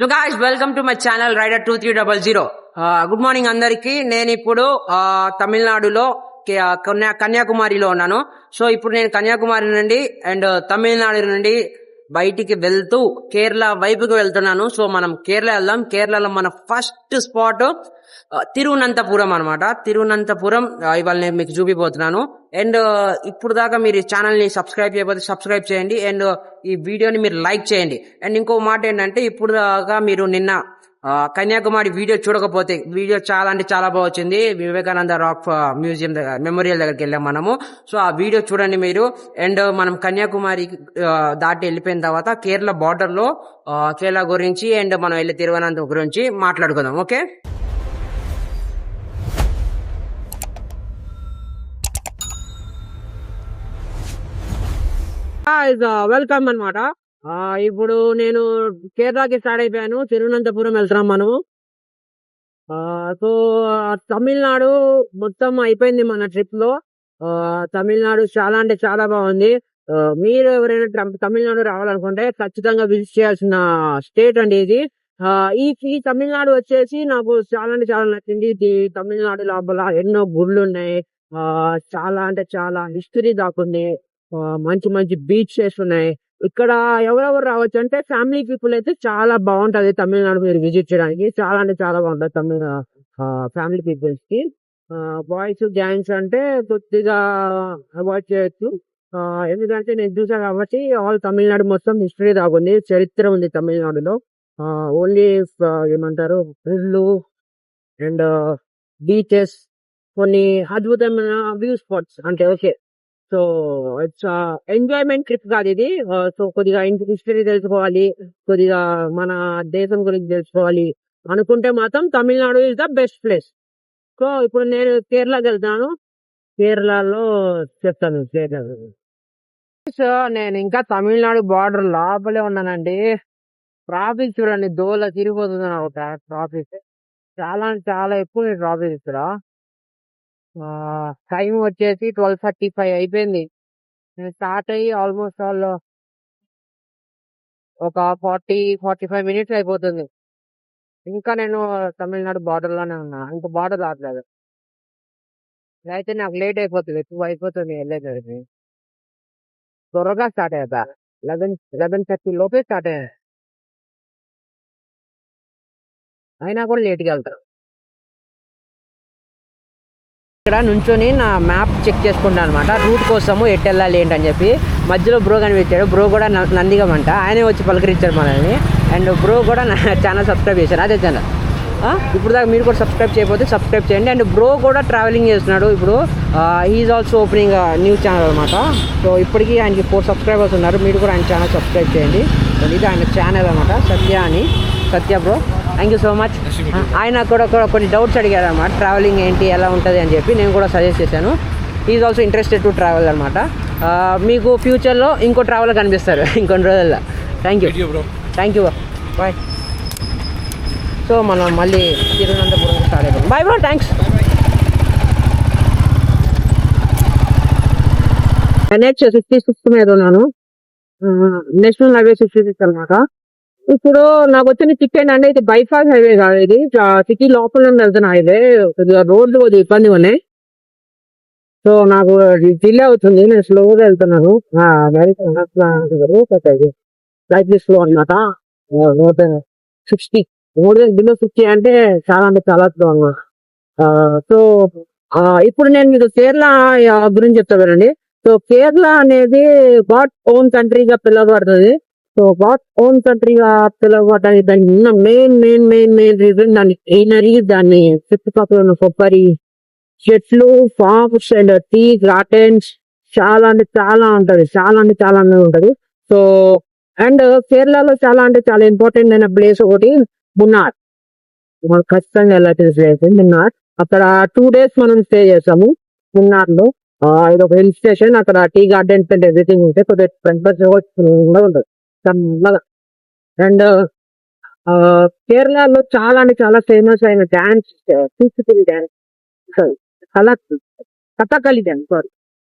So guys welcome to my channel rider 2300. Good morning అందరికి. నేను ఇప్పుడు తమిళనాడులో కన్యాకుమారిలో ఉన్నాను. సో ఇప్పుడు నేను కన్యాకుమారి నుండి అండ్ తమిళనాడు నుండి బయటికి వెళ్తూ కేరళ వైపుకి వెళ్తున్నాను. సో మనం కేరళ వెళ్దాం. కేరళలో మన ఫస్ట్ స్పాట్ తిరువనంతపురం అనమాట. తిరువనంతపురం ఇవాళ నేను మీకు చూపిపోతున్నాను. అండ్ ఇప్పుడు దాకా మీరు ఈ ఛానల్ ని సబ్స్క్రైబ్ చేయకపోతే సబ్స్క్రైబ్ చేయండి అండ్ ఈ వీడియోని మీరు లైక్ చేయండి. అండ్ ఇంకో మాట ఏంటంటే ఇప్పుడు దాకా మీరు నిన్న కన్యాకుమారి వీడియో చూడకపోతే వీడియో చాలా అంటే చాలా బాగా వచ్చింది. వివేకానంద రాక్ మ్యూజియం దగ్గర మెమోరియల్ దగ్గరికి వెళ్ళాం మనము. సో ఆ వీడియో చూడండి మీరు. అండ్ మనం కన్యాకుమారి దాటి వెళ్ళిపోయిన తర్వాత కేరళ బార్డర్ లో కేరళ గురించి అండ్ మనం వెళ్ళి తిరువనంతపురం గురించి మాట్లాడుకుందాం. ఓకే, వెల్కమ్ అనమాట. ఇప్పుడు నేను కేరళకి స్టార్ట్ అయిపోయాను. తిరువనంతపురం వెళ్తున్నాం మనము. సో తమిళనాడు మొత్తం అయిపోయింది మన ట్రిప్ లో. తమిళనాడు చాలా అంటే చాలా బాగుంది. మీరు ఎవరైనా తమిళనాడు రావాలనుకుంటే ఖచ్చితంగా విజిట్ చేయాల్సిన స్టేట్ అండి ఇది. ఈ తమిళనాడు వచ్చేసి నాకు చాలా అంటే చాలా నచ్చింది. తమిళనాడు లోపల ఎన్నో గుళ్ళు ఉన్నాయి. చాలా అంటే చాలా హిస్టరీ దాకుంది. మంచి మంచి బీచెస్ ఉన్నాయి. ఇక్కడ ఎవరెవరు రావచ్చు అంటే ఫ్యామిలీ పీపుల్ అయితే చాలా బాగుంటది తమిళనాడు మీరు విజిట్ చేయడానికి. చాలా అంటే చాలా బాగుంటది తమిళ ఫ్యామిలీ పీపుల్స్ కి. బాయ్స్ గ్యాంగ్స్ అంటే కొద్దిగా అవాయిడ్ చేయొచ్చు. ఎందుకంటే నేను చూసా కాబట్టి ఆల్ తమిళనాడు మొత్తం హిస్టరీ దాగుంది, చరిత్ర ఉంది తమిళనాడులో. ఓన్లీ ఏమంటారు ఇళ్ళు అండ్ బీచెస్, కొన్ని అద్భుతమైన వ్యూ స్పాట్స్ అంటే okay. So it's enjoyment trip కాదు ఇది. సో కొద్దిగా హిస్టరీ తెలుసుకోవాలి, కొద్దిగా మన దేశం గురించి తెలుసుకోవాలి అనుకుంటే మాత్రం Tamil Nadu is the best place. So ఇప్పుడు నేను కేరళకి వెళ్తాను. కేరళలో చెప్తాను. సో నేను ఇంకా తమిళనాడు బార్డర్ లోపలే ఉన్నానండి. ట్రాఫిక్ చూడండి, దోల తిరిగిపోతుంది అనమాట. ట్రాఫిక్ చాలా చాలా ఎక్కువ ట్రాఫిక్ ఇక్కడ. టైం వచ్చేసి 12:35 అయిపోయింది. నేను స్టార్ట్ అయ్యి ఆల్మోస్ట్ ఆల్ ఒక 45 మినిట్స్ అయిపోతుంది. ఇంకా నేను తమిళనాడు బార్డర్ లోనే ఉన్నా, ఇంకా బార్డర్ రావట్లేదు. అయితే నాకు లేట్ అయిపోతుంది, 2 అయిపోతుంది వెళ్ళేసరికి. త్వరగా స్టార్ట్ అయ్యా 11:30 లోపే స్టార్ట్ అయ్యా, అయినా కూడా లేట్గా వెళ్తాను. ఇక్కడ నుంచొని నా మ్యాప్ చెక్ చేసుకుంటాను అనమాట, రూట్ కోసము ఎటు వెళ్ళాలి ఏంటని చెప్పి. మధ్యలో బ్రో కనిపించాడు. బ్రో కూడా నందిగమంట, ఆయనే వచ్చి పలకరించాడు మనల్ని. అండ్ బ్రో కూడా నా ఛానల్ సబ్స్క్రైబ్ చేశాను, అదే ఛానల్. ఇప్పుడు దాకా మీరు కూడా సబ్స్క్రైబ్ చేయకపోతే సబ్స్క్రైబ్ చేయండి. అండ్ బ్రో కూడా ట్రావెలింగ్ చేస్తున్నాడు ఇప్పుడు. He's also opening new channel అనమాట. సో ఇప్పటికీ ఆయనకి 4 సబ్స్క్రైబర్స్ ఉన్నారు. మీరు కూడా ఆయన ఛానల్ సబ్స్క్రైబ్ చేయండి. ఇది ఆయన ఛానల్ అనమాట, Satya bro. Thank you so much. ఆయన కూడా కొన్ని డౌట్స్ అడిగారు అనమాట, ట్రావెలింగ్ ఏంటి ఎలా ఉంటుంది అని చెప్పి. నేను కూడా సజెస్ట్ చేశాను. Is also interested to travel అనమాట. మీకు ఫ్యూచర్లో ఇంకో ట్రావెల్ కనిపిస్తారు ఇంకొన్ని రోజుల్లో. Thank you bye. సో మనం మళ్ళీ తిరువనంతపురం స్టార్ట్ అయిపోయింది. Bye bro, thanks. NH 56 మీద ఉన్నాను. నేషనల్ హైవే 56 అనమాట. ఇప్పుడు నాకు వచ్చిన టికెట్ అంటే ఇది బైపాస్ హైవే కాదు, ఇది సిటీ లోపల నుండి వెళ్తున్న హైవే. రోడ్లు కొద్దిగా ఇబ్బందిగా ఉన్నాయి. సో నాకు డిలే అవుతుంది, నేను స్లోగా వెళ్తున్నాను. స్లైట్లీ స్లో అనమాట. 60 బిలో 60 అంటే చాలా స్లో అనమాట. సో ఇప్పుడు నేను మీకు కేరళ గురించి చెప్తానండి. సో కేరళ అనేది గాడ్ ఓన్ కంట్రీగా పిలువబడుతుంది. సో గాడ్ ఓన్ కంట్రీగా పిలువబడడానికి దానికి ఉన్న మెయిన్ రీజన్ దాని గ్రీనరీ, దాన్ని చుట్టుపక్కల ఉన్న కొబ్బరి చెట్లు, ఫార్మ్స్ అండ్ టీ గార్డెన్స్ చాలా అంటే చాలా ఉంటది. ఉంటది. సో అండ్ కేరళలో చాలా అంటే చాలా ఇంపార్టెంట్ అయిన ప్లేస్ ఒకటి మున్నార్. మనం ఖచ్చితంగా వెళ్ళాల్సిన ప్లేస్ మున్నార్. అక్కడ 2 days మనం స్టే చేసాము మున్నార్ లో. ఇది ఒక హిల్ స్టేషన్. అక్కడ టీ గార్డెన్స్ అండ్ ఎవ్రీథింగ్ ఉంటాయి. కొద్దిగా ఉంటుంది చల్లగా. అండ్ కేరళలో చాలా అంటే చాలా ఫేమస్ అయిన dance Kuchipudi dance, Kathakali dance.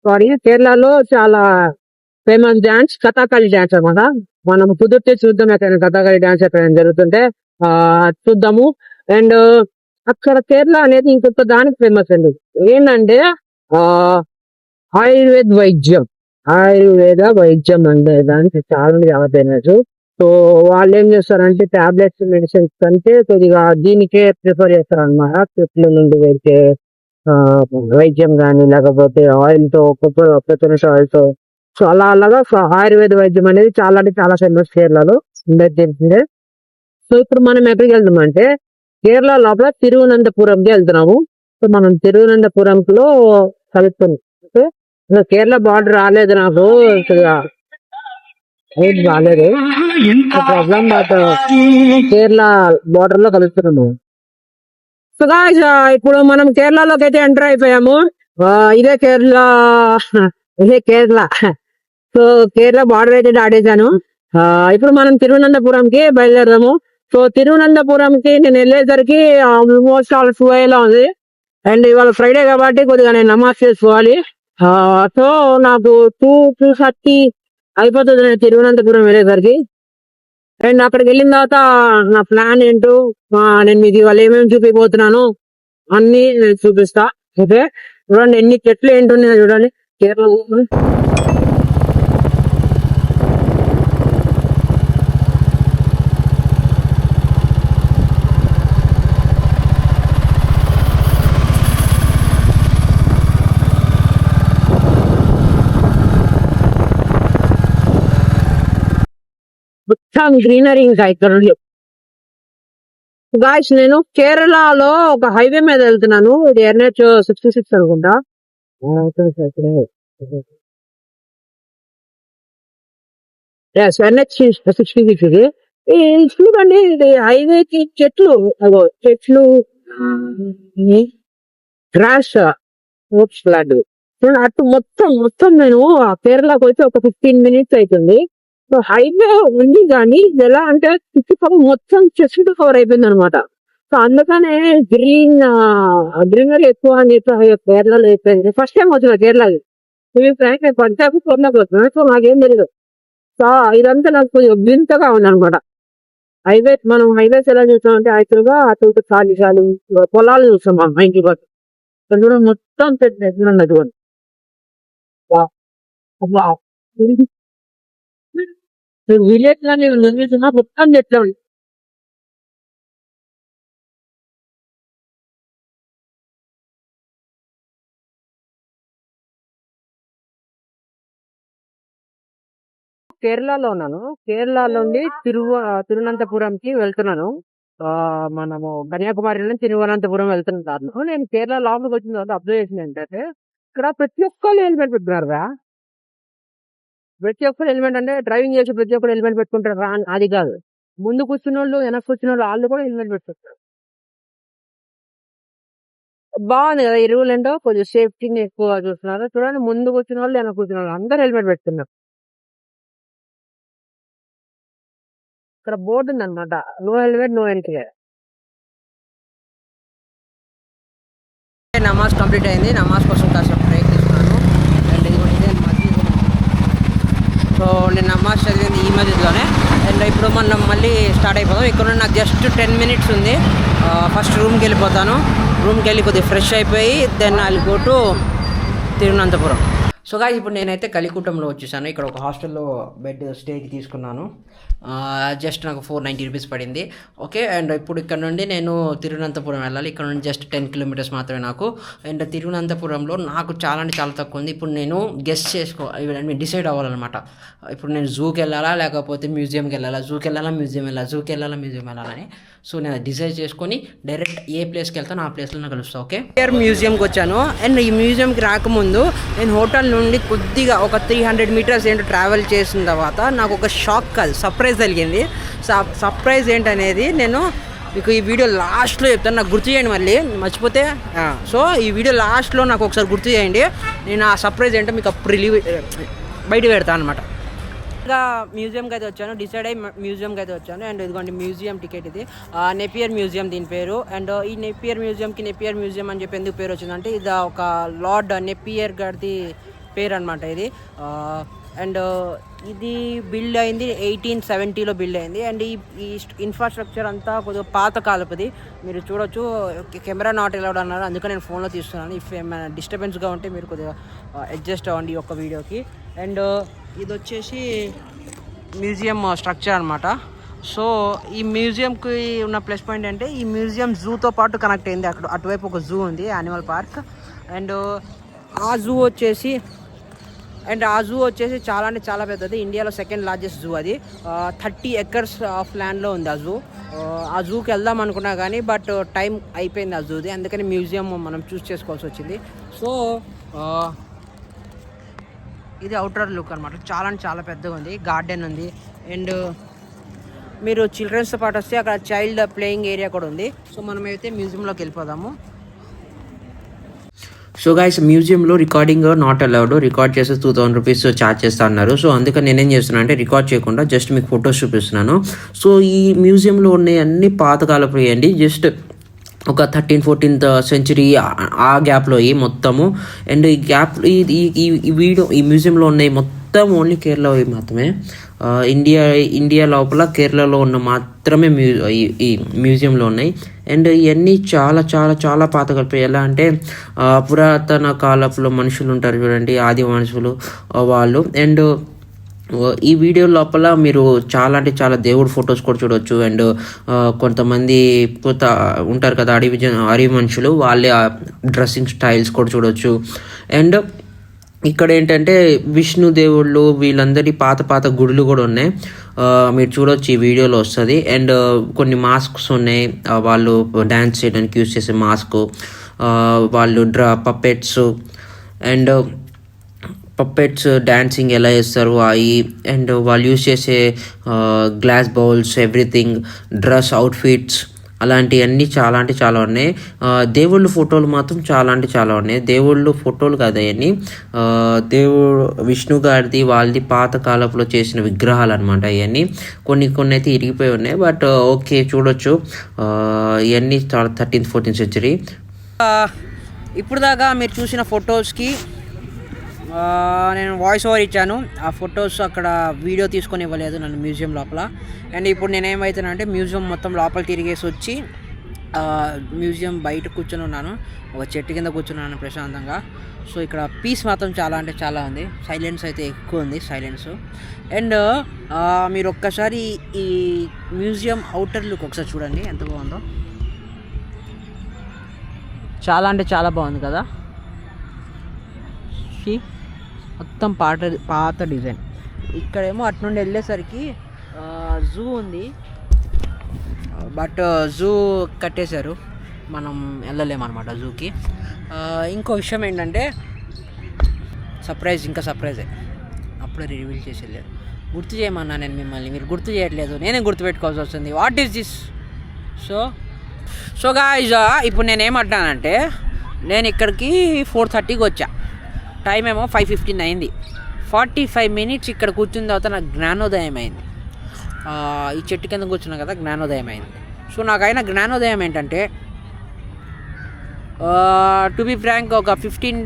Sorry కేరళలో చాలా ఫేమస్ డాన్స్ కథకళి డాన్స్ అనమాట. మనం కుదిరితే చూద్దాం, ఎక్కడైనా కథాకళి డాన్స్ ఎక్కడైనా జరుగుతుంటే చూద్దాము. అండ్ అక్కడ కేరళ అనేది ఇంకొక దానికి ఫేమస్ అండి. ఏంటంటే ఆ ఆయుర్వేద వైద్యం, ఆయుర్వేద వైద్యం అంటే దానికి చాలా ఫేమస్. సో వాళ్ళు ఏం చేస్తారంటే టాబ్లెట్స్, మెడిసిన్స్ కంటే కొద్దిగా దీనికే ప్రిఫర్ చేస్తారు అనమాట. చెట్ల నుండి అయితే వైద్యం కానీ, లేకపోతే ఆయిల్ తో, కోకోనట్ ఆయిల్ తో, సో అలాగా ఆయుర్వేద వైద్యం అనేది చాలా అంటే చాలా ఫేమస్ కేరళలో, ఉండేది తెలిసిందే. సో ఇప్పుడు మనం ఎక్కడికి వెళ్తామంటే కేరళ లోపల తిరువనంతపురంకి వెళ్తున్నాము. సో మనం తిరువనంతపురంలో కలుస్తున్నాం. ఓకే, కేరళ బార్డర్ రాలేదు నాకు, ఏది రాలేదు ప్రాబ్లం, బట్ కేరళ బార్డర్ లో కలుస్తున్నాము. సో గాయ్స్, ఇప్పుడు మనం కేరళలోకి అయితే ఎంటర్ అయిపోయాము. ఇదే కేరళ, ఇదే కేరళ. సో కేరళ బార్డర్ అయితే దాటేశాను. ఇప్పుడు మనం తిరువనంతపురంకి బయలుదేరదాము. సో తిరువనంతపురంకి నేను వెళ్ళేసరికి ఆల్మోస్ట్ 12 ఉంది. అండ్ ఇవాళ ఫ్రైడే కాబట్టి కొద్దిగా నేను నమాజ్ చేసుకోవాలి. సో నాకు 2:30 అయిపోతుంది నేను తిరువనంతపురం వెళ్ళేసరికి. అండ్ అక్కడికి వెళ్ళిన తర్వాత నా ప్లాన్ ఏంటో నేను మీకు ఇవాళ ఏమేమి చూపిపోతున్నాను అన్ని నేను చూపిస్తా. ఓకే, చూడండి ఎన్ని చెట్లు ఏంటున్నాయో చూడండి కేరళ. మొత్తం గ్రీనరీ ఇంకా ఇక్కడ. గాయస్, నేను కేరళలో ఒక హైవే మీద వెళ్తున్నాను. ఇది NH-66 అనుకుంటా. NH-66 ఇది. చూడండి, ఇది హైవేకి చెట్లు, అగో చెట్లు, గ్రాస్, ఫ్లాట్. అటు మొత్తం నేను కేరళకు అయితే ఒక 15 మినిట్స్ అవుతుంది. సో హైవే ఉంది కానీ ఎలా అంటే చుట్టుపక్కల మొత్తం చెట్లు కవర్ అయిపోయింది అనమాట. సో అందుకనే గ్రీనరీ ఎక్కువ అని చెప్పి కేరళలో అయిపోయింది. ఫస్ట్ టైం వచ్చిన కేరళకి, నేను పంజాబ్ కేరళకి వచ్చిన, సో నాకేం తెలియదు. సో ఇదంతా నాకు కొంచెం వింతగా ఉంది అనమాట. మనం హైవేస్ ఎలా చూస్తామంటే యాక్చువల్గా అటు ఖాళీ పొలాలు చూస్తాం మా ఇంటి పక్కన. చూడండి మొత్తం చెట్లు ఉన్నది. విలేజ్ లో నేను నిర్మిస్తున్నా మొత్తం చెట్లు. కేరళలో ఉన్నాను. కేరళ నుండి తిరువనంతపురంకి వెళ్తున్నాను. మనము కన్యాకుమారి నుండి తిరువనంతపురం వెళ్తున్న దారిలో నేను కేరళ లోపలికి వచ్చిన తర్వాత అబ్జర్వ్ చేసింది ఏంటంటే ఇక్కడ ప్రతి ఒక్కరు హెల్మెట్ పెట్టుకున్నారా. ప్రతి ఒక్కరు హెల్మెట్ అంటే డ్రైవింగ్ చేసి ప్రతి ఒక్కరు హెల్మెట్ పెట్టుకుంటారు రా అది కాదు. ముందు కూర్చున్న వాళ్ళు, వెనక్కి కూర్చున్న వాళ్ళు కూడా హెల్మెట్ పెట్టుకుంటారు. బాగుంది కదా ఈ రూల్. ఏంటో కొంచెం సేఫ్టీని ఎక్కువ చూస్తున్నారు. చూడండి, ముందు కూర్చున్న వాళ్ళు, వెనక్కి కూర్చున్న వాళ్ళు అందరు హెల్మెట్ పెట్టుకున్నారు. ఇక్కడ బోర్డు ఉంది అనమాట, నో హెల్మెట్ నో ఎంట్రీ. నమాజ్ కంప్లీట్ అయింది. నమాజ్ కోసం కాస్త బ్రేక్ తీసుకున్నాను. అండ్ ఇదే మస్జిద్. సో నేను నమాజ్ చదివింది ఈ మస్జిద్లోనే. అండ్ ఇప్పుడు మనం మళ్ళీ స్టార్ట్ అయిపోతాం. ఇక్కడ నుండి నాకు జస్ట్ 10 మినిట్స్ ఉంది. ఫస్ట్ రూమ్కి వెళ్ళిపోతాను. రూమ్కి వెళ్ళి కొద్దిగా ఫ్రెష్ అయిపోయి then I will go to Thiruvananthapuram. So guys, ఇప్పుడు నేనైతే కలికుటంలో వచ్చేసాను. ఇక్కడ ఒక హాస్టల్లో బెడ్ స్టేకి తీసుకున్నాను. జస్ట్ నాకు 490 రూపీస్ పడింది. ఓకే, అండ్ ఇప్పుడు ఇక్కడ నుండి నేను తిరువనంతపురం వెళ్ళాలి. ఇక్కడ నుండి జస్ట్ 10 కిలోమీటర్స్ మాత్రమే నాకు. అండ్ తిరువనంతపురంలో నాకు చాలా అంటే చాలా తక్కువ ఉంది. ఇప్పుడు నేను గెస్ట్ డిసైడ్ అవ్వాలన్నమాట. ఇప్పుడు నేను జూకి వెళ్ళాలా లేకపోతే మ్యూజియంకి వెళ్ళాలా, జూకి వెళ్ళాలా మ్యూజియం వెళ్ళాలా, జూకి వెళ్ళాలా మ్యూజియం వెళ్ళాలని. సో నేను డిసైడ్ చేసుకొని డైరెక్ట్ ఏ ప్లేస్కి వెళ్తాను ఆ ప్లేస్లో నేను కలుస్తాను. ఓకే, మ్యూజియంకి వచ్చాను. అండ్ ఈ మ్యూజియంకి రాకముందు నేను హోటల్ నుండి కొద్దిగా ఒక 300 మీటర్స్ ఏంటో ట్రావెల్ చేసిన తర్వాత నాకు ఒక షాక్ కాదు, సర్ప్రైజ్ కలిగింది. సర్ప్రైజ్ ఏంటనేది నేను మీకు ఈ వీడియో లాస్ట్లో చెప్తాను. నాకు గుర్తు చేయండి మళ్ళీ మర్చిపోతే. సో ఈ వీడియో లాస్ట్లో నాకు ఒకసారి గుర్తు చేయండి. నేను ఆ సర్ప్రైజ్ ఏంటో మీకు అప్పుడు బయట పెడతాను అనమాట. ఇంకా మ్యూజియంకి అయితే వచ్చాను. డిసైడ్ అయ్యి మ్యూజియంకి అయితే వచ్చాను. అండ్ ఇదిగోండి మ్యూజియం టికెట్. ఇది నెపియర్ మ్యూజియం దీని పేరు. అండ్ ఈ నెపియర్ మ్యూజియం అని చెప్పి ఎందుకు పేరు వచ్చిందంటే ఇది ఒక లార్డ్ నెపియర్ గారిది పేరు అనమాట ఇది. అండ్ ఇది బిల్డ్ అయింది 1870లో బిల్డ్ అయింది. అండ్ ఈ ఇన్ఫ్రాస్ట్రక్చర్ అంతా కొద్దిగా పాత కాలపది. మీరు చూడొచ్చు, కెమెరా నాట్ అలౌడ్ అన్నారు, అందుకని నేను ఫోన్లో తీస్తున్నాను. ఇఫ్ ఏమైనా డిస్టర్బెన్స్గా ఉంటే మీరు కొద్దిగా అడ్జస్ట్ అవ్వండి ఈ యొక్క వీడియోకి. అండ్ ఇది వచ్చేసి మ్యూజియం స్ట్రక్చర్ అనమాట. సో ఈ మ్యూజియంకి ఉన్న ప్లస్ పాయింట్ అంటే ఈ మ్యూజియం జూతో పాటు కనెక్ట్ అయింది. అక్కడ అటువైపు ఒక జూ ఉంది, యానిమల్ పార్క్. అండ్ ఆ జూ వచ్చేసి చాలా అంటే చాలా పెద్దది. ఇండియాలో సెకండ్ లార్జెస్ట్ జూ అది. 30 acres ఆఫ్ ల్యాండ్లో ఉంది ఆ జూ. ఆ జూకి వెళ్దాం అనుకున్నా కానీ బట్ టైం అయిపోయింది ఆ జూది, అందుకని మ్యూజియం మనం చూస్ చేసుకోవాల్సి వచ్చింది. సో ఇది అవుటర్ లుక్ అనమాట. చాలా అంటే చాలా పెద్దగా ఉంది, గార్డెన్ ఉంది. అండ్ మీరు చిల్డ్రన్స్తో పాటు వస్తే అక్కడ చైల్డ్ ప్లేయింగ్ ఏరియా కూడా ఉంది. సో మనమైతే మ్యూజియంలోకి వెళ్ళిపోదాము. సో గైస్, మ్యూజియంలో రికార్డింగ్ నాట్ అలౌడ్. రికార్డ్ చేస్తే 2000 రూపీస్ ఛార్జ్ చేస్తా అన్నారు. సో అందుకని నేనేం చేస్తున్నాను అంటే రికార్డ్ చేయకుండా జస్ట్ మీకు ఫొటోస్ చూపిస్తున్నాను. సో ఈ మ్యూజియంలో ఉన్నాయి అన్ని పాతకాలపు అండి. జస్ట్ ఒక 13th-14th century ఆ గ్యాప్లో మొత్తము. అండ్ ఈ గ్యాప్ ఈ మ్యూజియంలో ఉన్నాయి మొత్తం ఓన్లీ కేరళ మాత్రమే. ఇండియా లోపల కేరళలో ఉన్న మాత్రమే ఈ మ్యూజియంలో ఉన్నాయి. అండ్ ఇవన్నీ చాలా చాలా చాలా పాతకాలపు. ఎలా అంటే పురాతన కాలపులో మనుషులు ఉంటారు చూడండి, ఆది మనుషులు వాళ్ళు. అండ్ ఈ వీడియో లోపల మీరు చాలా అంటే చాలా దేవుడు ఫొటోస్ కూడా చూడవచ్చు. అండ్ కొంతమంది ఉంటారు కదా అడవి మనుషులు, వాళ్ళే డ్రెస్సింగ్ స్టైల్స్ కూడా చూడవచ్చు. అండ్ ఇక్కడ ఏంటంటే విష్ణు దేవుళ్ళు వీళ్ళందరి పాత గుడులు కూడా ఉన్నాయి, మీరు చూడొచ్చు, ఈ వీడియోలో వస్తుంది. అండ్ కొన్ని మాస్క్స్ ఉన్నాయి, వాళ్ళు డ్యాన్స్ చేయడానికి యూజ్ చేసే మాస్క్, వాళ్ళు పప్పెట్స్ అండ్ పప్పెట్స్ డాన్సింగ్ ఎలా చేస్తారు అవి. అండ్ వాళ్ళు యూజ్ చేసే glass bowls, everything, dress outfits, అలాంటివన్నీ చాలా అంటే చాలా ఉన్నాయి. దేవుళ్ళు ఫోటోలు మాత్రం చాలా అంటే చాలా ఉన్నాయి. దేవుళ్ళు ఫోటోలు కాదు అవన్నీ, విష్ణు గారిది వాళ్ళది పాత కాలంలో చేసిన విగ్రహాలు అనమాట. ఇవన్నీ కొన్ని అయితే ఇరిగిపోయి ఉన్నాయి, బట్ ఓకే చూడొచ్చు. ఇవన్నీ 13th-14th century. ఇప్పుడు దాకా మీరు చూసిన ఫొటోస్కి నేను వాయిస్ ఓవర్ ఇచ్చాను. ఆ ఫొటోస్ అక్కడ వీడియో తీసుకొని ఇవ్వలేదు నన్ను మ్యూజియం లోపల. అండ్ ఇప్పుడు నేనేమవుతానంటే మ్యూజియం మొత్తం లోపల తిరిగేసి వచ్చి మ్యూజియం బయట కూర్చొని ఉన్నాను, ఒక చెట్టు కింద కూర్చున్నాను ప్రశాంతంగా. సో ఇక్కడ పీస్ మాత్రం చాలా అంటే చాలా ఉంది, సైలెన్స్ అయితే ఎక్కువ ఉంది, సైలెన్స్. అండ్ మీరు ఒక్కసారి ఈ మ్యూజియం అవుటర్ లుక్ ఒకసారి చూడండి ఎంత బాగుందో. చాలా అంటే చాలా బాగుంది కదా. మొత్తం పాత డిజైన్. ఇక్కడేమో అటు నుండి వెళ్ళేసరికి జూ ఉంది, బట్ జూ కట్టేశారు, మనం వెళ్ళలేమన్నమాట జూకి. ఇంకో విషయం ఏంటంటే ఇంకా సర్ప్రైజే అప్పుడే రివీల్ చేసి వెళ్ళారు. గుర్తు చేయమన్నా నేను మిమ్మల్ని, మీరు గుర్తు చేయట్లేదు, నేనే గుర్తుపెట్టుకోవాల్సి వస్తుంది. What is this? So guys, ఇప్పుడు నేనేమంటానంటే నేను ఇక్కడికి 4:30కి వచ్చా, టైం ఏమో 5:15 అయింది. 45 minutes ఇక్కడ కూర్చున్న తర్వాత నాకు జ్ఞానోదయం అయింది. ఈ చెట్టు కింద కూర్చున్నా కదా, జ్ఞానోదయం అయింది. సో నాకైనా జ్ఞానోదయం ఏంటంటే, టు బి ఫ్రాంక్, ఒక 10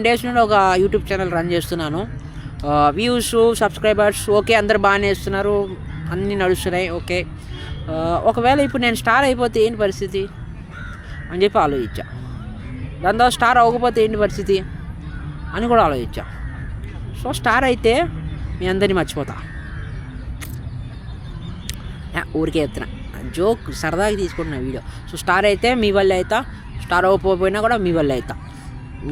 days నుండి ఒక యూట్యూబ్ ఛానల్ రన్ చేస్తున్నాను. వ్యూస్, సబ్స్క్రైబర్స్ ఓకే, అందరు బాగానే ఇస్తున్నారు, అన్నీ నడుస్తున్నాయి ఓకే. ఒకవేళ ఇప్పుడు నేను స్టార్ అయిపోతే ఏంటి పరిస్థితి అని చెప్పి ఆలోచించా. దాని తర్వాత స్టార్ అవ్వకపోతే ఏంటి పరిస్థితి అని కూడా ఆలోచించా. సో స్టార్ అయితే మీ అందరినీ మర్చిపోతా, ఊరికే చెప్తున్నా, జోక్ సరదాగా తీసుకుంటున్నా వీడియో. సో స్టార్ అయితే మీ వల్ల అవుతా, స్టార్ అవ్వకపోయినా కూడా మీ వల్ల అవుతా.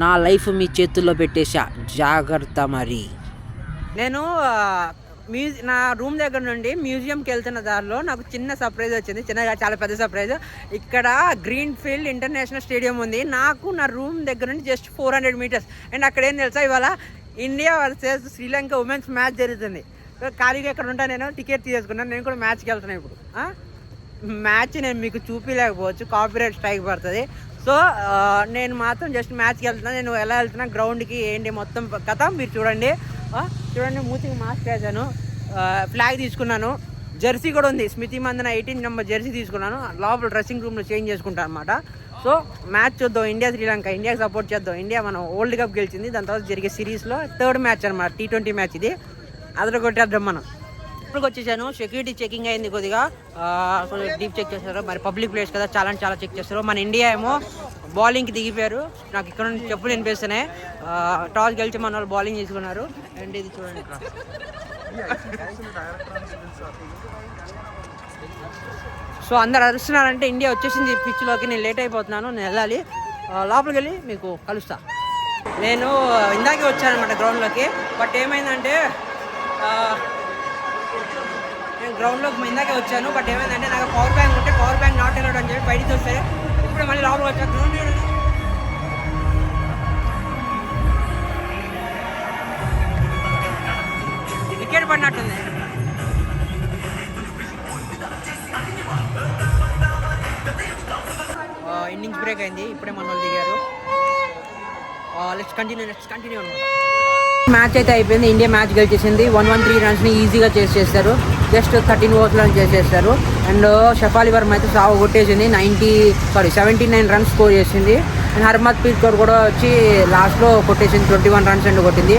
నా లైఫ్ మీ చేతుల్లో పెట్టేసా, జాగ్రత్త. మరి నేను నా రూమ్ దగ్గర నుండి మ్యూజియంకి వెళ్తున్న దారిలో నాకు చిన్న సర్ప్రైజ్ వచ్చింది, చిన్నగా చాలా పెద్ద సర్ప్రైజ్. ఇక్కడ గ్రీన్ ఫీల్డ్ ఇంటర్నేషనల్ స్టేడియం ఉంది, నాకు నా రూమ్ దగ్గర నుండి జస్ట్ 400 meters. అండ్ అక్కడ ఏం తెలుసా, ఇవాళ India versus Sri Lanka women's match జరుగుతుంది. ఖాళీగా ఎక్కడ ఉంటా, నేను టికెట్ తీసుకున్నాను, నేను కూడా మ్యాచ్కి వెళ్తున్నాను. ఇప్పుడు మ్యాచ్ నేను మీకు చూపించలేకపోవచ్చు, కాపీరైట్ స్ట్రైక్ పడుతుంది. సో నేను మాత్రం జస్ట్ మ్యాచ్కి వెళ్తున్నాను. నేను ఎలా వెళ్తున్నా, గ్రౌండ్కి ఏంటి మొత్తం కథ మీరు చూడండి. మూతికి మాస్క్ వేసాను, ఫ్లాగ్ తీసుకున్నాను, జెర్సీ కూడా ఉంది, స్మృతి మందన 18 number జెర్సీ తీసుకున్నాను. లోపల డ్రెస్సింగ్ రూమ్లో చేంజ్ చేసుకుంటాను అనమాట. సో మ్యాచ్ చూద్దాం, ఇండియా శ్రీలంక. ఇండియాకి సపోర్ట్ చేద్దాం. ఇండియా మనం వరల్డ్ కప్ గెలిచింది, దాని తర్వాత జరిగే సిరీస్లో 3rd మ్యాచ్ అనమాట, T20 మ్యాచ్ ఇది. అదర కొట్టేద్దాం మనం. ఇప్పుడు వచ్చేసాను, సెక్యూరిటీ చెకింగ్ అయింది కొద్దిగా, కొంచెం డీప్ చెక్ చేస్తారు. మరి పబ్లిక్ ప్లేస్ కదా, చాలా చాలా చెక్ చేస్తారు. మన ఇండియా ఏమో బౌలింగ్కి దిగిపోయారు. నాకు ఇక్కడ నుంచి చెప్పులు వినిపిస్తున్నాయి. టాస్ గెలిచి మన వాళ్ళు బౌలింగ్ తీసుకున్నారు. అండ్ ఇది చూడండి ఇక్కడ. సో అందరు అరుస్తున్నారంటే ఇండియా వచ్చేసింది పిచ్లోకి. నేను లేట్ అయిపోతున్నాను, నేను వెళ్ళాలి. లోపలికి వెళ్ళి మీకు కలుస్తా. నేను ఇందాకే వచ్చానమాట గ్రౌండ్లోకి. బట్ ఏమైందంటే నేను గ్రౌండ్లోకి ఇందాకే వచ్చాను. బట్ ఏమైందంటే నాకు పవర్ బ్యాంక్ ఉంటే పవర్ బ్యాంక్ నాట్ అలౌడ్ అని చెప్పి బయటికి వస్తే ఇప్పుడు మళ్ళీ లోపలికి వచ్చాను. గ్రౌండ్ వికెట్ పడినట్టుంది. ఇన్నింగ్స్ బ్రేక్ అయింది, ఇప్పుడే మన వాళ్ళు దిగారు. లెట్స్ కంటిన్యూ అనమాట. మ్యాచ్ అయితే అయిపోయింది. India match గెలిచేసింది. 113 రన్స్ని ఈజీగా చేసేస్తారు. జస్ట్ 13 ఓవర్స్లో చేసేస్తారు. అండ్ షఫాలి వర్మ అయితే సాగు కొట్టేసింది. 79 రన్స్ స్కోర్ చేసింది. అండ్ హర్మత్ ప్రీత్ కౌర్ కూడా వచ్చి లాస్ట్లో కొట్టేసింది. 21 రన్స్ అండ్ కొట్టింది.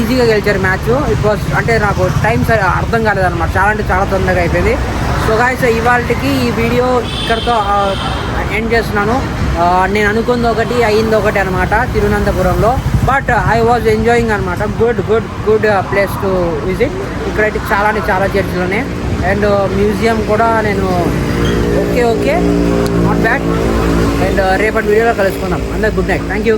ఈజీగా గెలిచారు మ్యాచ్. అంటే నాకు టైం అర్థం కాలేదన్నమాట, చాలా అంటే చాలా తొందరగా అయిపోయింది. సో గాయ్స్, ఇవాళకి ఈ వీడియో ఇక్కడితో ఎండ్ చేస్తున్నాను. నేను అనుకుంది ఒకటి, అయింది ఒకటి అనమాట తిరువనంతపురంలో. బట్ ఐ వాజ్ ఎంజాయింగ్ అనమాట. Good place to visit. ఇక్కడైతే చాలా అంటే చాలా చర్చిలోనే. అండ్ మ్యూజియం కూడా నేను ఓకే నాట్ బ్యాడ్. అండ్ రేపటి వీడియోలో కలుసుకుందాం. అందరికి గుడ్ నైట్. Thank you.